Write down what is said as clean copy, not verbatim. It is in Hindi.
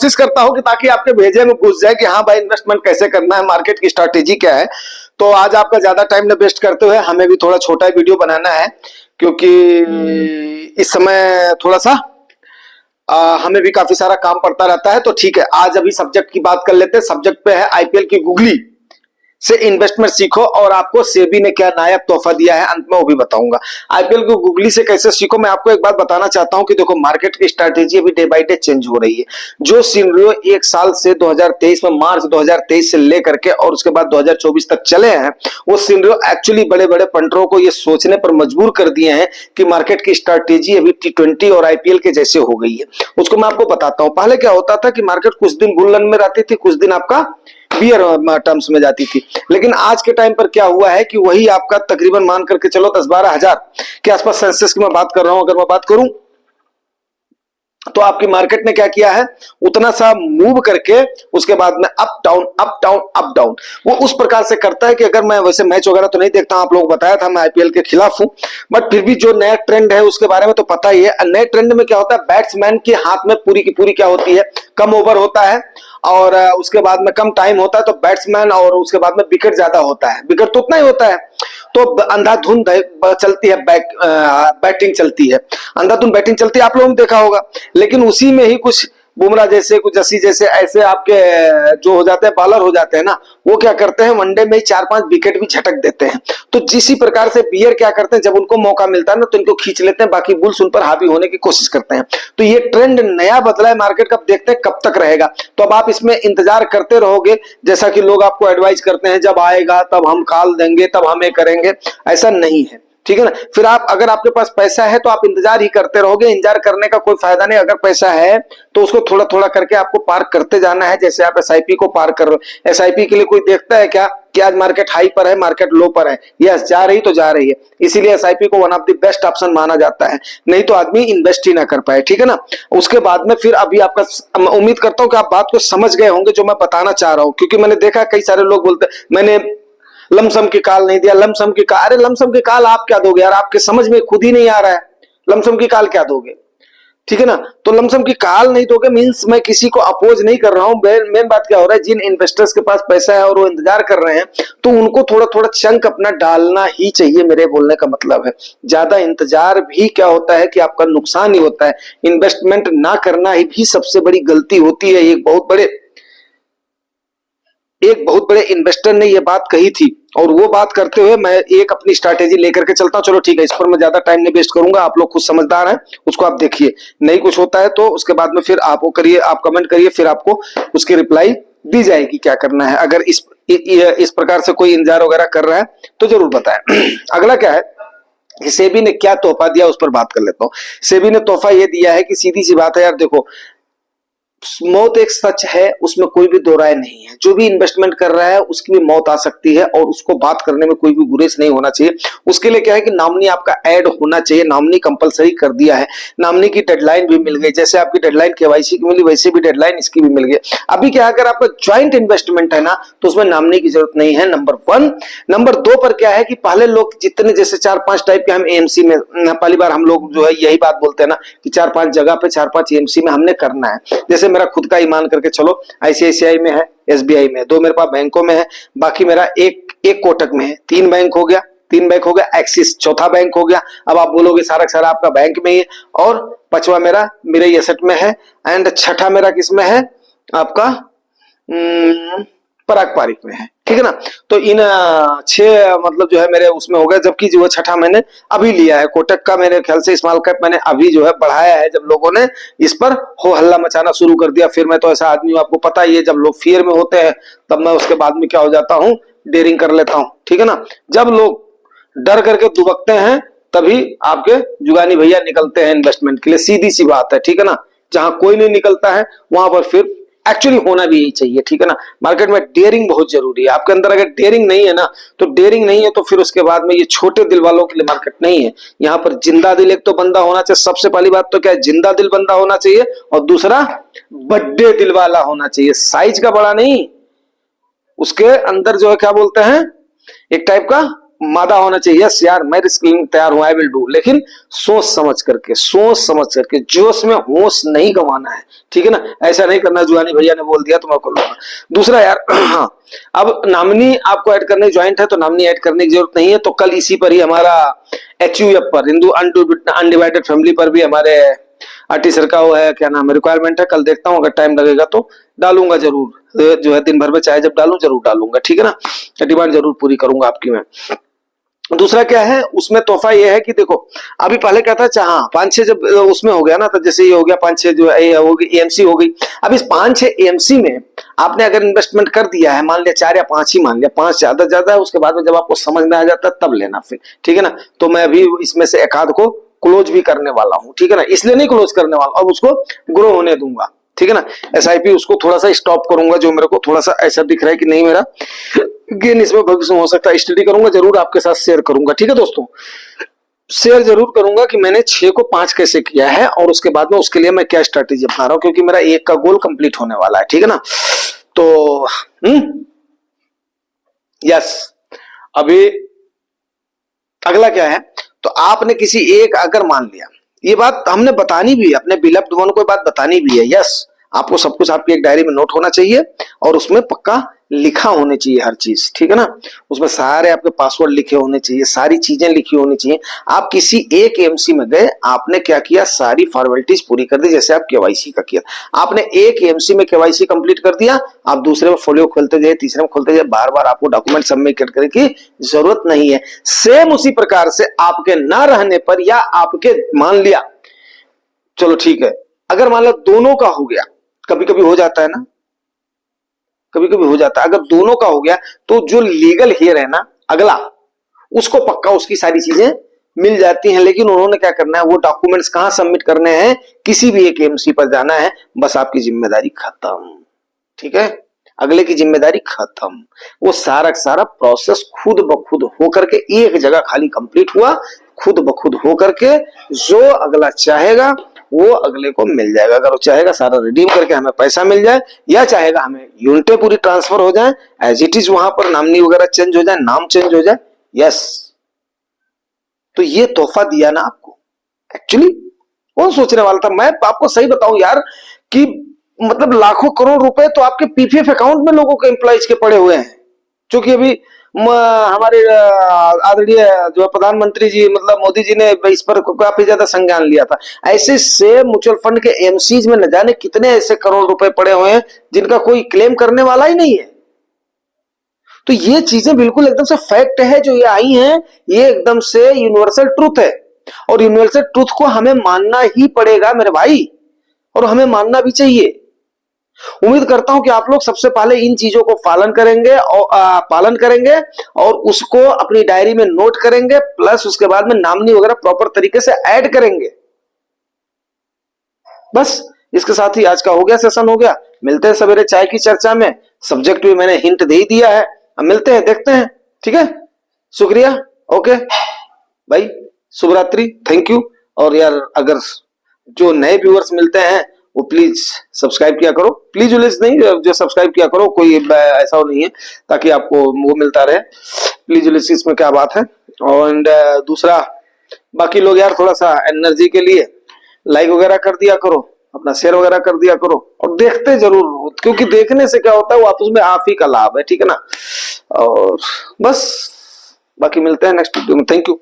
कोशिश करता हूं कि ताकि आपके भेजे में घुस जाए कि हाँ भाई इन्वेस्टमेंट कैसे करना है, मार्केट की स्ट्रैटेजी क्या है। तो आज आपका ज्यादा टाइम न वेस्ट करते हुए हमें भी थोड़ा छोटा वीडियो बनाना है, क्योंकि इस समय थोड़ा सा हमें भी काफी सारा काम पड़ता रहता है। तो ठीक है, आज अभी सब्जेक्ट की बात कर लेते हैं। सब्जेक्ट पे है आईपीएल की गूगली से इन्वेस्टमेंट सीखो, और आपको सेबी ने क्या नायाब तोहफा दिया है अंत में वो भी बताऊंगा। आईपीएल को गूगली से कैसे सीखो, मैं आपको एक बात बताना चाहता हूं कि देखो मार्केट की स्ट्रैटेजी अभी डे बाय डे चेंज हो रही है। जो सिनेरियो एक साल से 2023 में मार्च 2023 से लेकर के और उसके बाद 2024 तक चले हैं, वो सिनेरियो एक्चुअली बड़े बड़े पंटरों को ये सोचने पर मजबूर कर दिए हैं कि मार्केट की स्ट्रैटेजी अभी T20 और आईपीएल के जैसे हो गई है। उसको मैं आपको बताता हूं। पहले क्या होता था कि मार्केट कुछ दिन बुल रन में रहती थी, कुछ दिन आपका बियर टर्म्स में जाती थी। लेकिन आज के टाइम पर क्या हुआ है कि वही आपका तकरीबन मान करके चलो 10-12 हजार के आसपास सेंसेक्स की मैं बात कर रहा हूं, अगर मैं बात करूं तो आपकी मार्केट ने क्या किया है, उतना सा मूव करके उसके बाद में up down up down up down वो उस प्रकार से करता है कि अगर मैं वैसे मैच वगैरह तो नहीं देखता, आप लोग बताया था मैं आईपीएल के खिलाफ हूं, बट फिर भी जो नया ट्रेंड है उसके बारे में तो पता ही है। नए ट्रेंड में क्या होता है, बैट्समैन के हाथ में पूरी की पूरी क्या होती है, कम ओवर होता है और उसके बाद में कम टाइम होता है, तो बैट्समैन और उसके बाद में विकेट ज्यादा होता है, विकेट तो उतना ही होता है, तो अंधाधुंध चलती है बैटिंग चलती है, अंधाधुंध बैटिंग चलती है, आप लोगों ने देखा होगा। लेकिन उसी में ही कुछ बुमराह जैसे, कुछ जसी जैसे ऐसे आपके जो हो जाते हैं बॉलर हो जाते हैं ना, वो क्या करते हैं वनडे में 4-5 विकेट भी झटक देते हैं। तो जिसी प्रकार से बियर क्या करते हैं, जब उनको मौका मिलता है ना तो इनको खींच लेते हैं, बाकी बुल्स उन पर हावी होने की कोशिश करते हैं। तो ये ट्रेंड नया बदला है मार्केट का, देखते हैं कब तक रहेगा। तो अब आप इसमें इंतजार करते रहोगे, जैसा कि लोग आपको एडवाइस करते हैं जब आएगा तब हम कॉल देंगे तब हमें करेंगे, ऐसा नहीं है, ठीक है ना। फिर आप अगर आपके पास पैसा है तो आप इंतजार ही करते रहोगे, इंतजार करने का कोई फायदा नहीं। अगर पैसा है तो उसको थोड़ा थोड़ा करके आपको पार करते जाना है, जैसे आप एसआईपी को पार कर रहे हो। एसआईपी के लिए कोई देखता है क्या कि आज मार्केट हाई पर है, मार्केट लो पर है, यस जा रही तो जा रही है, इसीलिए एसआईपी को one of the best option माना जाता है, नहीं तो आदमी इन्वेस्ट ही ना कर पाए, ठीक है ना। उसके बाद में फिर अभी आपका, उम्मीद करता हूं कि आप बात को समझ गए होंगे जो मैं बताना चाह रहा हूं, क्योंकि मैंने देखा कई सारे लोग बोलते मैंने लमसम की कॉल नहीं दिया, लमसम की कॉल, अरे लमसम की कॉल आप क्या दोगे यार, आपके समझ में खुद ही नहीं आ रहा है, लमसम की कॉल क्या दोगे, ठीक है ना। तो लमसम की कॉल नहीं दोगे मींस मैं किसी को अपोज नहीं कर रहा हूं। मेन बात क्या हो रहा है, जिन इन्वेस्टर्स के पास पैसा है और वो इंतजार कर रहे हैं तो उनको थोड़ा थोड़ा चंक अपना डालना ही चाहिए, मेरे बोलने का मतलब है। ज्यादा इंतजार भी क्या होता है कि आपका नुकसान ही होता है, इन्वेस्टमेंट ना करना ही भी सबसे बड़ी गलती होती है। एक बहुत बड़े इन्वेस्टर ने यह बात कही थी, और वो बात करते हुए मैं एक अपनी स्ट्रैटेजी लेकर के चलता हूं। चलो ठीक है, इस पर मैं ज्यादा टाइम नहीं वेस्ट करूंगा, आप लोग खुद समझदार हैं, उसको आप देखिए, नहीं कुछ होता है तो उसके बाद में फिर आप वो करिए, आप कमेंट करिए, फिर आपको उसकी रिप्लाई दी जाएगी क्या करना है। अगर इस प्रकार से कोई इंतजार वगैरह कर रहा है तो जरूर बताएं। अगला क्या है, सेबी ने क्या तोहफा दिया उस पर बात कर लेता हूं। सेबी ने तोहफा यह दिया है कि सीधी सी बात है यार, देखो मौत एक सच है, उसमें कोई भी दो राय नहीं है। जो भी इन्वेस्टमेंट कर रहा है उसकी भी मौत आ सकती है, और उसको बात करने में कोई भी गुरेज नहीं होना चाहिए। उसके लिए क्या है कि नॉमिनी आपका ऐड होना चाहिए, नॉमिनी कंपलसरी कर दिया है, नॉमिनी की डेडलाइन भी मिल गई, जैसे आपकी डेडलाइन केवाईसी की मिली वैसे भी डेडलाइन इसकी भी मिल गई। अभी क्या अगर आपका ज्वाइंट इन्वेस्टमेंट है ना तो उसमें नॉमिनी की जरूरत नहीं है, नंबर 1। नंबर 2 पर क्या है कि पहले लोग जितने जैसे 4-5 टाइप के हम एएमसी में, पहली बार हम लोग जो है यही बात बोलते हैं ना कि 4-5 जगह पे 4-5 एएमसी में हमने करना है। जैसे मेरा खुद का ईमान करके चलो, आईसीआईसीआई में है, एसबीआई में है, 2 मेरे पास बैंकों में है, बाकी मेरा एक कोटक में है, 3 बैंक हो गया, 3 बैंक हो गया, एक्सिस चौथा बैंक हो गया। अब आप बोलोगे सारा सारा आपका बैंक में ही है, और 5वां मेरा मेरे एसेट में है, एंड 6ठा मेरा किसमें है आपका पारंपरिक में है, ठीक है ना। तो इन 6 मतलब जो है मेरे उसमें हो गया, जबकि जो 6ठा मैंने अभी लिया है कोटक का, मेरे ख्याल से स्मॉल कैप मैंने अभी जो है बढ़ाया है, जब लोगों ने इस पर हो हल्ला मचाना शुरू कर दिया। फिर मैं तो ऐसा आदमी हूं, आपको पता ही है, जब लोग फियर में होते हैं तब मैं उसके बाद में क्या हो जाता हूं, डेयरिंग कर लेता हूं, ठीक है ना। जब लोग डर करके दुबकते हैं तभी आपके जुगानी भैया निकलते हैं इन्वेस्टमेंट के लिए, सीधी सी बात है, ठीक है ना। जहां कोई नहीं निकलता है वहां पर फिर एक्चुअली होना भी यही चाहिए, ठीक है ना। मार्केट में डेयरिंग बहुत जरूरी है, आपके अंदर अगर डेयरिंग नहीं है ना, तो डेयरिंग नहीं है तो फिर उसके बाद में ये छोटे दिल वालों के लिए मार्केट नहीं है। यहाँ पर जिंदा दिल एक तो बंदा होना चाहिए, सबसे पहली बात तो क्या है, जिंदा दिल बंदा होना चाहिए, और दूसरा बड़े दिल वाला होना चाहिए, साइज का बड़ा नहीं, उसके अंदर जो है क्या बोलते हैं, एक टाइप का मादा होना चाहिए, यस यार मैं रिस्क लेने तैयार हूं, आई विल डू, लेकिन सोच समझ करके, जोश में होश नहीं गंवाना है, ठीक है ना। ऐसा नहीं करना जुआनी भैया ने बोल दिया तो मैं कर लूंगा। दूसरा यार हाँ, अब नामनी आपको ऐड करने ज्वाइंट है तो नामनी ऐड करने की जरूरत नहीं है, तो कल इसी पर ही हमारा HUF पर, हिंदू अनडिवाइडेड फैमिली पर भी हमारे आरटी सर का वो है, क्या नाम है, रिक्वायरमेंट है। कल देखता हूँ, अगर टाइम लगेगा तो डालूंगा जरूर, जो है दिन भर में चाहे जब डालूं जरूर डालूंगा, ठीक है ना। डिमांड जरूर पूरी करूंगा आपकी मैं। दूसरा क्या है उसमें तोहफा ये है कि देखो, अभी पहले क्या था, हाँ 5-6 जब उसमें हो गया ना, तो जैसे ये हो गया 5-6 जो होगी AMC हो गई। अब इस 5-6 AMC में आपने अगर इन्वेस्टमेंट कर दिया है, मान लिया 4 या 5 ही मान लिया, 5 ज्यादा है, उसके बाद में जब आपको समझ में आ जाता है तब लेना फिर, ठीक है ना। तो मैं अभी इसमें से एक आध को क्लोज भी करने वाला हूं, ठीक है ना, इसलिए नहीं क्लोज करने वाला, अब उसको ग्रो होने दूंगा, ठीक है ना। SIP उसको थोड़ा सा स्टॉप करूंगा, जो मेरे को थोड़ा सा ऐसा दिख रहा है कि नहीं मेरा गेन इसमें भविष्य में हो सकता है, स्टडी करूंगा, जरूर आपके साथ शेयर करूंगा, ठीक है दोस्तों। शेयर जरूर करूंगा कि मैंने 6 को 5 कैसे किया है, और उसके बाद में उसके लिए मैं क्या स्ट्रेटेजी अपना रहा हूं, क्योंकि मेरा 1 का गोल कंप्लीट होने वाला है, ठीक है ना। तो यस, अभी अगला क्या है, तो आपने किसी एक अगर मान लिया, ये बात हमने बतानी भी है अपने बिलव्ड वन को, बात बतानी भी है, यस आपको सब कुछ आपकी एक डायरी में नोट होना चाहिए, और उसमें पक्का लिखा होने चाहिए हर चीज, ठीक है ना। उसमें सारे आपके पासवर्ड लिखे होने चाहिए, सारी चीजें लिखी होनी चाहिए। आप किसी एक AMC में गए, आपने क्या किया, सारी फॉर्मेलिटीज पूरी कर दी, जैसे आप KYC का किया, आपने एक AMC में KYC कंप्लीट कर दिया, आप दूसरे में फोलियो खोलते जाए, तीसरे में खोलते जाए, बार बार आपको डॉक्यूमेंट सबमिट करने की जरूरत नहीं है। सेम उसी प्रकार से आपके ना रहने पर, या आपके मान लिया, चलो ठीक है, अगर मान लो दोनों का हो गया, कभी कभी हो जाता है ना, कभी कभी हो जाता है, अगर दोनों का हो गया तो जो लीगल हेयर है ना अगला, उसको पक्का उसकी सारी चीजें मिल जाती हैं। लेकिन उन्होंने क्या करना है, वो डॉक्यूमेंट्स कहां सबमिट करने हैं, किसी भी एक AMC पर जाना है, बस आपकी जिम्मेदारी खत्म, ठीक है, अगले की जिम्मेदारी खत्म। वो सारा प्रोसेस खुद ब खुद होकर के एक जगह खाली कंप्लीट हुआ, खुद ब खुद होकर के, जो अगला चाहेगा वो अगले को मिल जाएगा। अगर वो चाहेगा सारा रिडीम करके हमें पैसा मिल जाए, या चाहेगा हमें यूनिटें पूरी ट्रांसफर हो जाए, एज इट इज वहां पर नामनी वगैरह चेंज हो जाए, नाम चेंज हो जाए, यस। तो ये तोहफा दिया ना आपको, एक्चुअली कौन सोचने वाला था। मैं आपको सही बताऊं यार कि मतलब लाखों करोड़ रुपए तो आपके PPF अकाउंट में लोगों के एम्प्लॉइज के पड़े हुए हैं, जो कि अभी हमारे आदरणीय जो प्रधानमंत्री जी मतलब मोदी जी ने इस पर काफी ज्यादा संज्ञान लिया था। ऐसे से म्यूचुअल फंड के AMCs में न जाने कितने ऐसे करोड़ रुपए पड़े हुए हैं जिनका कोई क्लेम करने वाला ही नहीं है। तो ये चीजें बिल्कुल एकदम से फैक्ट है, जो ये आई हैं, ये एकदम से यूनिवर्सल ट्रूथ है, और यूनिवर्सल ट्रूथ को हमें मानना ही पड़ेगा मेरे भाई, और हमें मानना भी चाहिए। उम्मीद करता हूं कि आप लोग सबसे पहले इन चीजों को पालन करेंगे और उसको अपनी डायरी में नोट करेंगे, प्लस उसके बाद में नामनी वगैरह प्रॉपर तरीके से ऐड करेंगे। बस इसके साथ ही आज का हो गया, सेशन हो गया। मिलते हैं सवेरे चाय की चर्चा में, सब्जेक्ट भी मैंने हिंट दे ही दिया है, अब मिलते हैं, देखते हैं, ठीक है। शुक्रिया, ओके भाई, शुभ रात्रि, थैंक यू। और यार अगर जो नए व्यूअर्स मिलते हैं वो प्लीज सब्सक्राइब किया करो, प्लीज उलिज नहीं, जो सब्सक्राइब किया करो, कोई ऐसा नहीं है, ताकि आपको वो मिलता रहे, प्लीज उलिज इसमें क्या बात है। और दूसरा बाकी लोग यार थोड़ा सा एनर्जी के लिए लाइक वगैरह कर दिया करो, अपना शेयर वगैरह कर दिया करो, और देखते जरूर, क्योंकि देखने से क्या होता है वो आपस में आप ही का लाभ है, ठीक है ना। और बस बाकी मिलते हैं नेक्स्ट वीडियो में, थैंक यू।